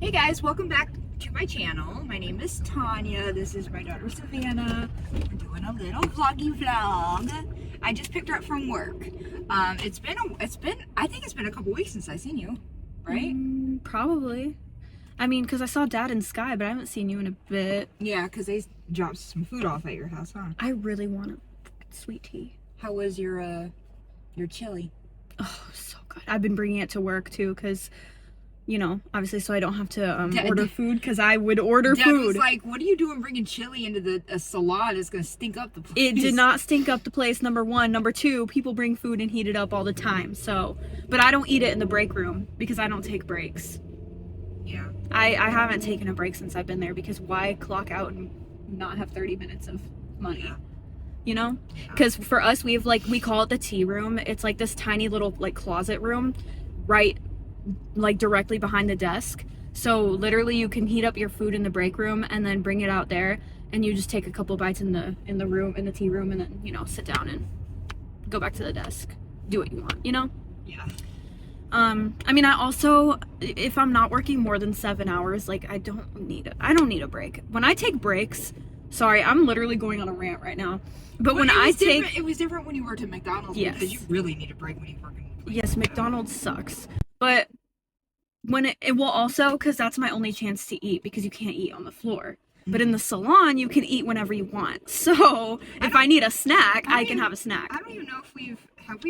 Hey guys, welcome back to my channel. My name is Tanya. This is my daughter Savannah. We're doing a little vloggy vlog. I just picked her up from work. I think it's been a couple weeks since I seen you, right? Probably. I mean, because I saw Dad and Sky, but I haven't seen you in a bit. Yeah, because they dropped some food off at your house, huh? I really want a sweet tea. How was your chili? Oh, so good. I've been bringing it to work too, because, you know, obviously, so I don't have to order food, because I would order Dad food. was like, what are you doing bringing chili into the salon? It's going to stink up the place. It did not stink up the place, number one. Number two, people bring food and heat it up all the time. So, but I don't eat it in the break room because I don't take breaks. Yeah. I haven't taken a break since I've been there, because why clock out and not have 30 minutes of money? Yeah. You know, because for us, we have we call it the tea room. It's like this tiny little closet room, right, directly behind the desk. So literally you can heat up your food in the break room and then bring it out there, and you just take a couple bites in the tea room, and then, you know, sit down and go back to the desk, do what you want, you know. Yeah. I mean, I also, if I'm not working more than 7 hours, I don't need a break. When I take breaks, sorry, I'm literally going on a rant right now. But when it was different when you worked at McDonald's. Yes. Because you really need a break when you work in. Yes, McDonald's sucks. But when it will also, because that's my only chance to eat, because you can't eat on the floor. But in the salon, you can eat whenever you want. So if I need a snack, I can have a snack. I don't even know if we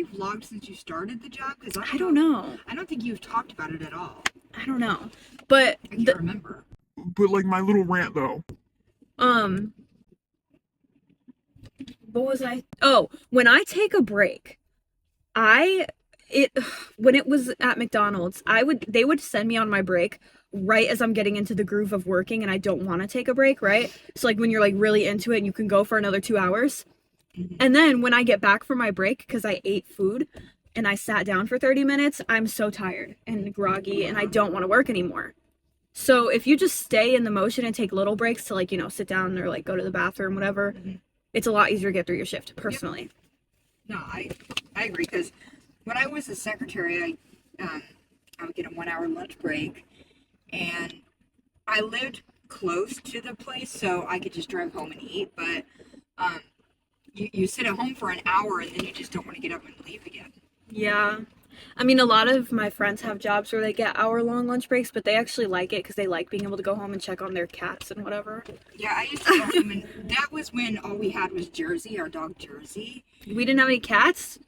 vlogged since you started the job, because I don't know. I don't think you've talked about it at all. I don't know. But I can't remember. But my little rant though. What was I? Oh, when I take a break, when it was at McDonald's, they would send me on my break right as I'm getting into the groove of working and I don't want to take a break, right? So when you're really into it and you can go for another 2 hours. Mm-hmm. And then when I get back from my break, because I ate food and I sat down for 30 minutes, I'm so tired and groggy and I don't want to work anymore. So if you just stay in the motion and take little breaks to you know, sit down or go to the bathroom, whatever, mm-hmm. It's a lot easier to get through your shift, personally. Yep. No, I agree, because when I was a secretary, I would get a 1 hour lunch break, and I lived close to the place, so I could just drive home and eat. But you sit at home for an hour, and then you just don't want to get up and leave again. Yeah. I mean, a lot of my friends have jobs where they get hour-long lunch breaks, but they actually like it because they like being able to go home and check on their cats and whatever. Yeah, I used to go home, and that was when all we had was Jersey, our dog Jersey. We didn't have any cats?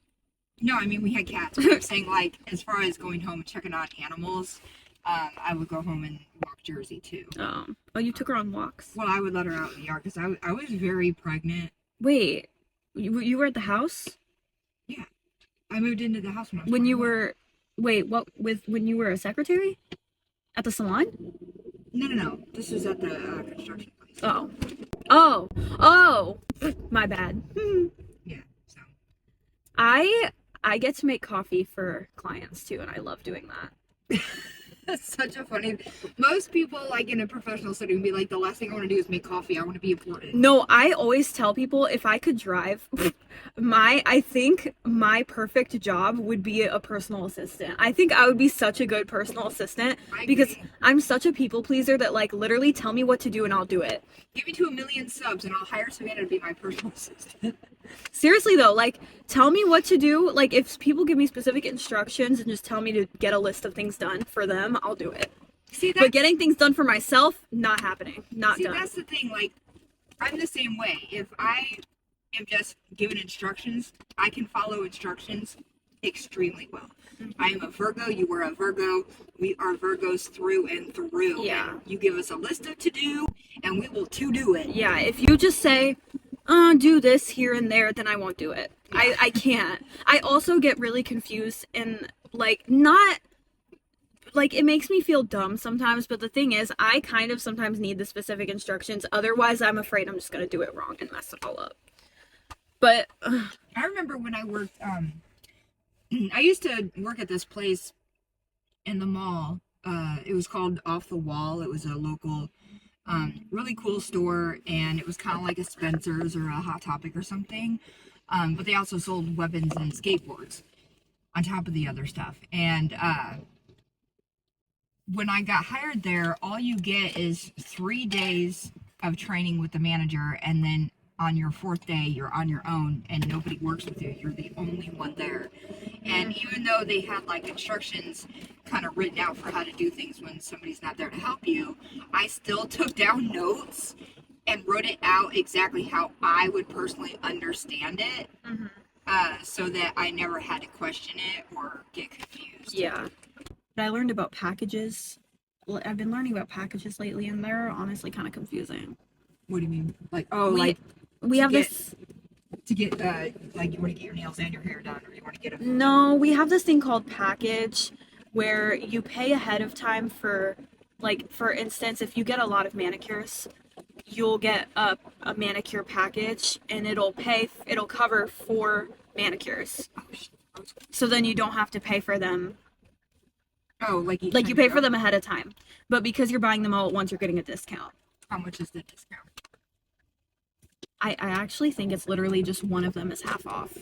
No, I mean, we had cats. But I'm saying, as far as going home and checking on animals, I would go home and walk Jersey, too. Oh, you took her on walks? Well, I would let her out in the yard, because I was very pregnant. Wait, you were at the house? Yeah. I moved into the house when I was when you were a secretary? At the salon? No. This was at the construction place. Oh, my bad. Yeah, so. I get to make coffee for clients too, and I love doing that. That's such a funny. Most people, in a professional setting, would be the last thing I want to do is make coffee. I want to be important. No, I always tell people if I could drive, I think my perfect job would be a personal assistant. I think I would be such a good personal assistant because I'm such a people pleaser that literally tell me what to do and I'll do it. Give me to 1 million subs and I'll hire Savannah to be my personal assistant. Seriously though, tell me what to do. If people give me specific instructions and just tell me to get a list of things done for them, I'll do it. But getting things done for myself, not happening. Not done. See, that's the thing. I'm the same way. If I am just given instructions, I can follow instructions extremely well. Mm-hmm. I am a Virgo. You are a Virgo. We are Virgos through and through. Yeah. And you give us a list of to do, and we will to do it. Yeah. If you just say, do this here and there, then I won't do it. Yeah. I can't. I also get really confused and not. It makes me feel dumb sometimes, but the thing is, I kind of sometimes need the specific instructions. Otherwise, I'm afraid I'm just going to do it wrong and mess it all up. But I remember when I worked, I used to work at this place in the mall. It was called Off the Wall. It was a local, really cool store, and it was kind of like a Spencer's or a Hot Topic or something. But they also sold weapons and skateboards on top of the other stuff. And when I got hired there, all you get is 3 days of training with the manager, and then on your fourth day, you're on your own, and nobody works with you. You're the only one there. And even though they had like instructions kind of written out for how to do things when somebody's not there to help you, I still took down notes and wrote it out exactly how I would personally understand it, so that I never had to question it or get confused. Yeah. But I learned about packages. I've been learning about packages lately, and they're honestly kind of confusing. What do you mean? Like, oh, we have this. to get like you want to get your nails and your hair done, or you want to get them. No, we have this thing called package where you pay ahead of time for, like, for instance, if you get a lot of manicures, you'll get a manicure package, and it'll cover 4 manicures. So then you don't have to pay for them. Oh, like you pay for them ahead of time. But because you're buying them all at once, you're getting a discount. How much is the discount? I actually think it's literally just one of them is half off.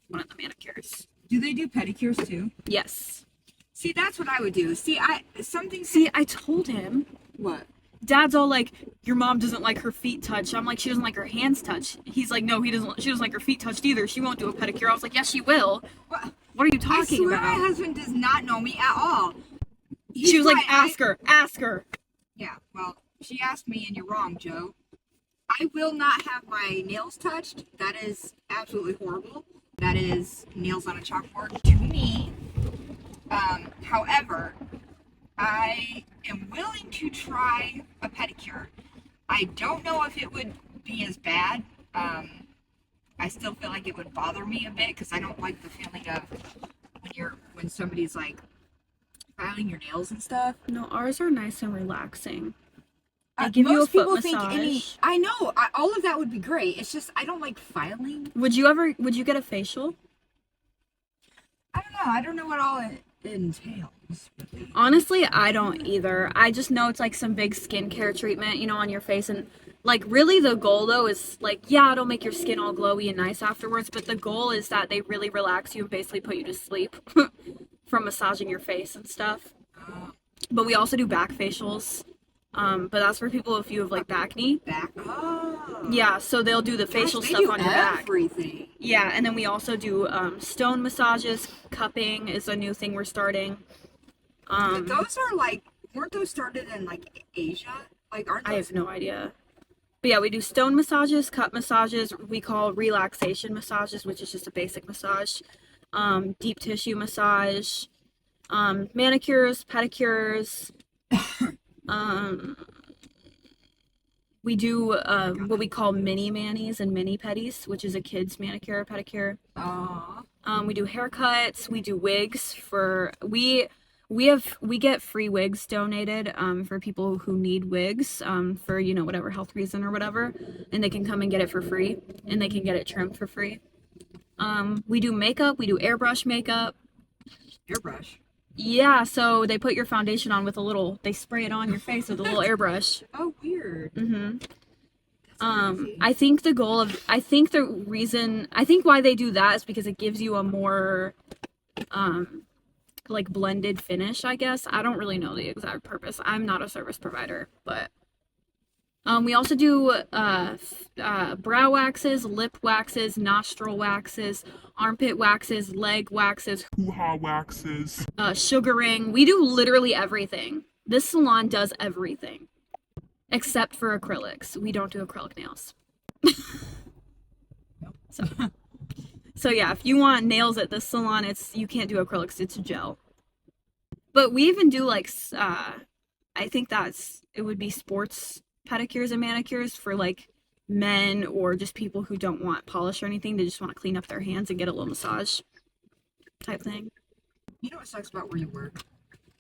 One of the manicures. Do they do pedicures too? Yes. See, that's what I would do. See, I told him. What? Dad's all like, your mom doesn't like her feet touched. I'm like, she doesn't like her hands touched. He's like, no, she doesn't like her feet touched either. She won't do a pedicure. I was like, yes, she will. What are you talking about? I swear my husband does not know me at all. She was like, ask her. Yeah, well, she asked me, and you're wrong, Joe. I will not have my nails touched. That is absolutely horrible. That is nails on a chalkboard to me. However, I am willing to try a pedicure. I don't know if it would be as bad. I still feel like it would bother me a bit because I don't like the feeling of when somebody's like filing your nails and stuff. No, ours are nice and relaxing. They give you a foot massage. I know. All of that would be great. It's just I don't like filing. Would you get a facial? I don't know. I don't know what all it entails. Honestly, I don't either. I just know it's like some big skincare treatment, on your face, and like really the goal though is like, yeah, it'll make your skin all glowy and nice afterwards, but the goal is that they really relax you and basically put you to sleep from massaging your face and stuff. But we also do back facials. But that's for people if you have like back knee. Oh. Yeah, so they'll do the facial stuff on your back. Everything. Yeah, and then we also do stone massages. Cupping is a new thing we're starting. But those are like, weren't those started in like Asia? Like, aren't those? I have no idea. But yeah, we do stone massages, cup massages. We call relaxation massages, which is just a basic massage. Deep tissue massage. Manicures, pedicures. We do what we call mini manis and mini pedis, which is a kid's manicure, pedicure. We do haircuts. We do wigs we get free wigs donated for people who need wigs for whatever health reason or whatever, and they can come and get it for free, and they can get it trimmed for free. We do makeup. We do airbrush makeup. Airbrush. Yeah, so they put your foundation on with they spray it on your face with a little airbrush. Oh, weird. I think why they do that is because it gives you a more, like blended finish, I guess. I don't really know the exact purpose. I'm not a service provider, but, we also do, brow waxes, lip waxes, nostril waxes, armpit waxes, leg waxes, hoo-ha waxes, sugaring. We do literally everything. This salon does everything. Except for acrylics. We don't do acrylic nails. So yeah, if you want nails at this salon, you can't do acrylics, it's gel. But we even do like, I think it would be sports pedicures and manicures for like men or just people who don't want polish or anything. They just want to clean up their hands and get a little massage type thing. You know what sucks about where you work?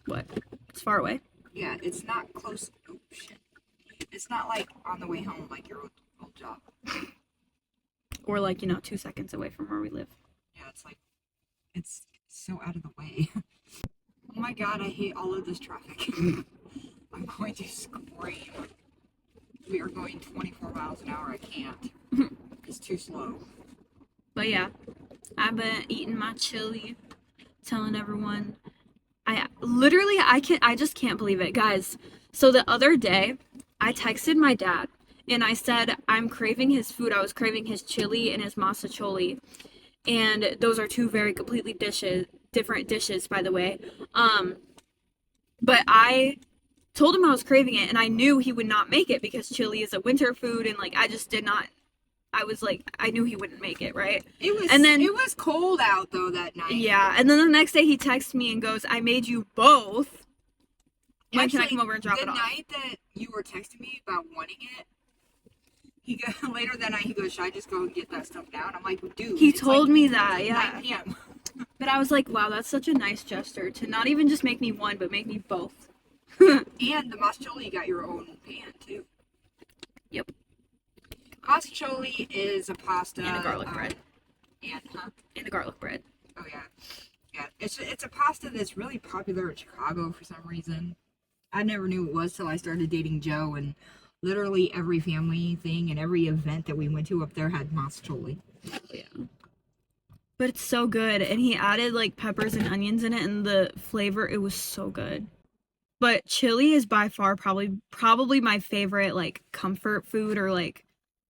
What? It's far away? Yeah, it's not close. Oh, shit. It's not like on the way home like your old job. Or like, 2 seconds away from where we live. Yeah, it's so out of the way. Oh my god, I hate all of this traffic. I'm going to scream. We are going 24 miles an hour. I can't. It's too slow. But yeah, I've been eating my chili, telling everyone I just can't believe it, guys. So the other day, I texted my dad and I said I'm craving his food. I was craving his chili and his masacholi, and those are two very completely different dishes, by the way. Um, but I told him I was craving it, and I knew he would not make it because chili is a winter food, and like I just did not. I was like, I knew he wouldn't make it, right? It was cold out though that night. Yeah, and then the next day he texts me and goes, "I made you both. When can I come over and drop it off?" The night that you were texting me about wanting it, later that night he goes, "Should I just go and get that stuff now?" And I'm like, "Dude." He told me that, yeah. 9 p.m. But I was like, wow, that's such a nice gesture to not even just make me one, but make me both. And the masacholi, you got your own pan too. Yep. Masacholi is a pasta And a garlic bread. And a garlic bread. Oh yeah, yeah. It's a pasta that's really popular in Chicago for some reason. I never knew it was till I started dating Joe, and literally every family thing and every event that we went to up there had masacholi. Yeah. But it's so good, and he added like peppers and onions in it, and the flavor, it was so good. But chili is by far probably my favorite like comfort food or like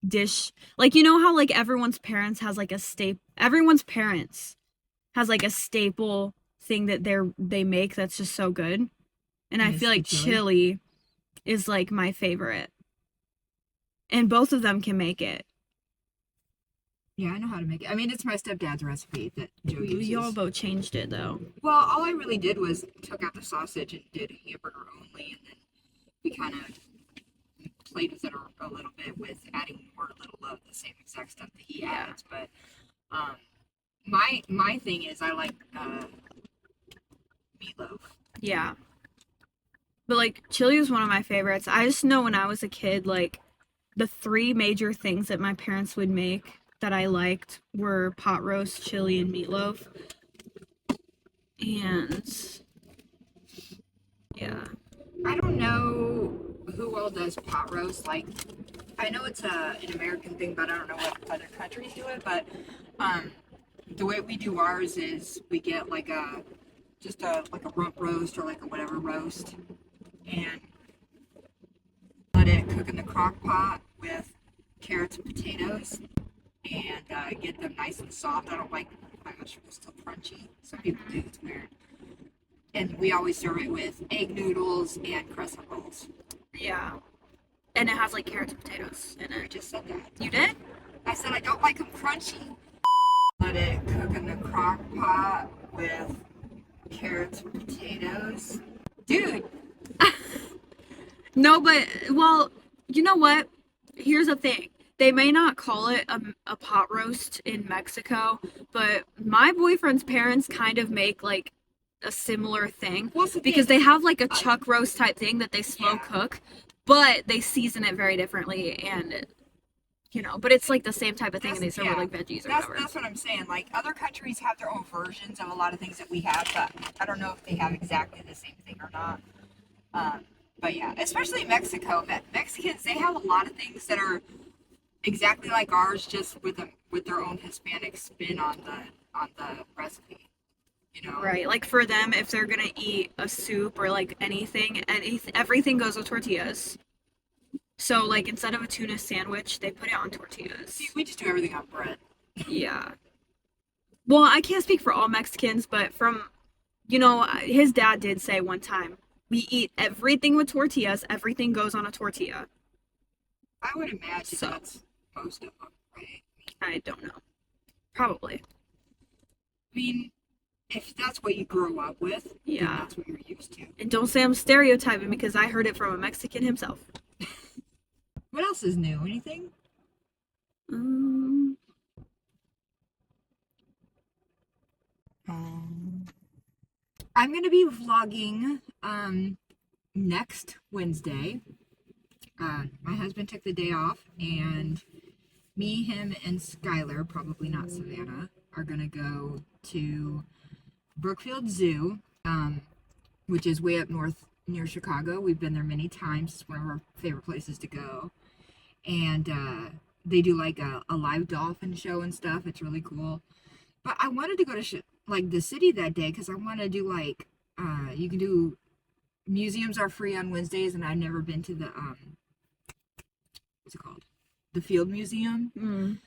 dish. Like, you know how like everyone's parents has like a staple thing that they make that's just so good. And I feel like chili is like my favorite. And both of them can make it. Yeah, I know how to make it. I mean, it's my stepdad's recipe that Joe uses. Y'all both changed it though. Well, all I really did was took out the sausage and did hamburger only, and then we kind of played with it a little bit with adding more little of the same exact stuff that he adds. But my thing is I like meatloaf. Yeah. But like chili is one of my favorites. I just know when I was a kid, like the three major things that my parents would make that I liked were pot roast, chili, and meatloaf. And yeah. I don't know who all does pot roast. Like, I know it's an American thing, but I don't know what other countries do it. But the way we do ours is we get like a rump roast or like a whatever roast, and let it cook in the crock pot with carrots and potatoes, and get them nice and soft. I don't like my vegetables still crunchy. Some people do. It's weird. And we always serve it with egg noodles and crescent rolls. Yeah. And it has like carrots and potatoes in I it. just said that. You did? I said I don't like them crunchy. Let it cook in the crock pot with carrots and potatoes. Dude! No, but, well, you know what? Here's the thing. They may not call it a pot roast in Mexico, but my boyfriend's parents kind of make like a similar thing because they have like a chuck roast type thing that they slow cook, but they season it very differently, and but it's like the same type of thing, and they serve it like veggies or whatever. That's what I'm saying. Like, other countries have their own versions of a lot of things that we have, but I don't know if they have exactly the same thing or not. But yeah, especially Mexico. Mexicans, they have a lot of things that are exactly like ours, just with their own Hispanic spin on the recipe. Right, like for them, if they're gonna eat a soup or like everything goes with tortillas. So like instead of a tuna sandwich, they put it on tortillas. See, we just do everything on bread. Yeah. Well, I can't speak for all Mexicans, but from, his dad did say one time, we eat everything with tortillas, everything goes on a tortilla. I would imagine that's most of them, right? I don't know. Probably. I mean, if that's what you grew up with, then that's what you're used to. And don't say I'm stereotyping because I heard it from a Mexican himself. What else is new? Anything? I'm going to be vlogging next Wednesday. My husband took the day off, and me, him, and Skylar, probably not Savannah, are going to go to Brookfield Zoo, which is way up north near Chicago. We've been there many times. It's one of our favorite places to go. And they do like a live dolphin show and stuff. It's really cool. But I wanted to go to the city that day because I want to do like You can do museums are free on Wednesdays, and I've never been to the what's it called? The Field Museum. Mm.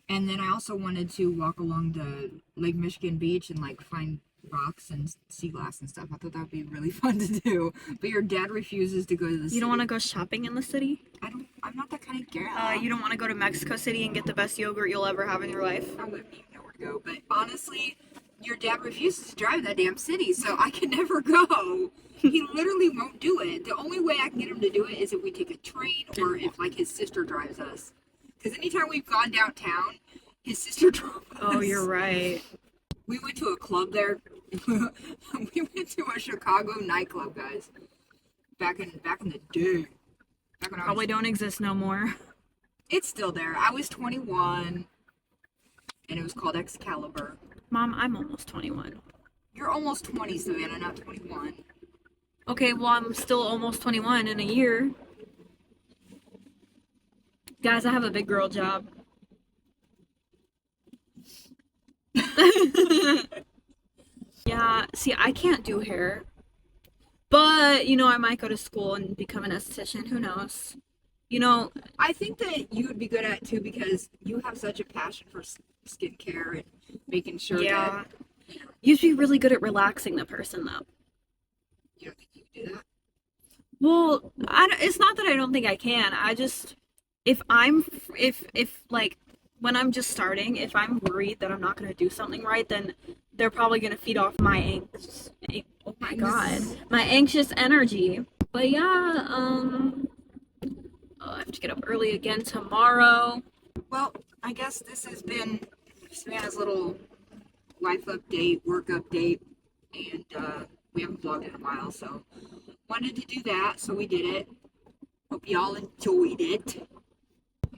And then I also wanted to walk along the Lake Michigan beach and like find rocks and sea glass and stuff. I thought that would be really fun to do. But your dad refuses to go to the city. You don't want to go shopping in the city? I'm not that kind of girl. You don't want to go to Mexico City and get the best yogurt you'll ever have in your life? I wouldn't even know where to go. But honestly, your dad refuses to drive that damn city, so I can never go. He literally won't do it. The only way I can get him to do it is if we take a train or if like his sister drives us. Because anytime we've gone downtown, his sister drove us. Oh, you're right. We went to a club there. We went to a Chicago nightclub, guys. Back in the day. Back when Probably don't exist no more. It's still there. I was 21, and it was called Excalibur. Mom, I'm almost 21. You're almost 20, Savannah, not 21. Okay, well, I'm still almost 21 in a year. Guys, I have a big girl job. Yeah, see, I can't do hair. But, I might go to school and become an esthetician. Who knows? I think that you would be good at it, too, because you have such a passion for skincare and making sure that... You should be really good at relaxing the person, though. You don't think you can do that? Well, it's not that I don't think I can. I just... If when I'm just starting, if I'm worried that I'm not going to do something right, then they're probably going to feed off my oh my god, my anxious energy. But yeah, I have to get up early again tomorrow. Well, I guess this has been Savannah's little life update, work update, and we haven't vlogged in a while, so wanted to do that, so we did it. Hope y'all enjoyed it.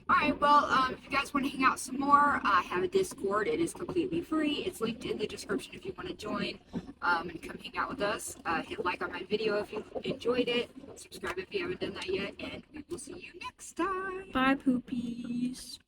Alright, well, if you guys want to hang out some more, I have a Discord. It is completely free. It's linked in the description if you want to join and come hang out with us. Hit like on my video if you enjoyed it. Subscribe if you haven't done that yet, and we will see you next time. Bye, poopies.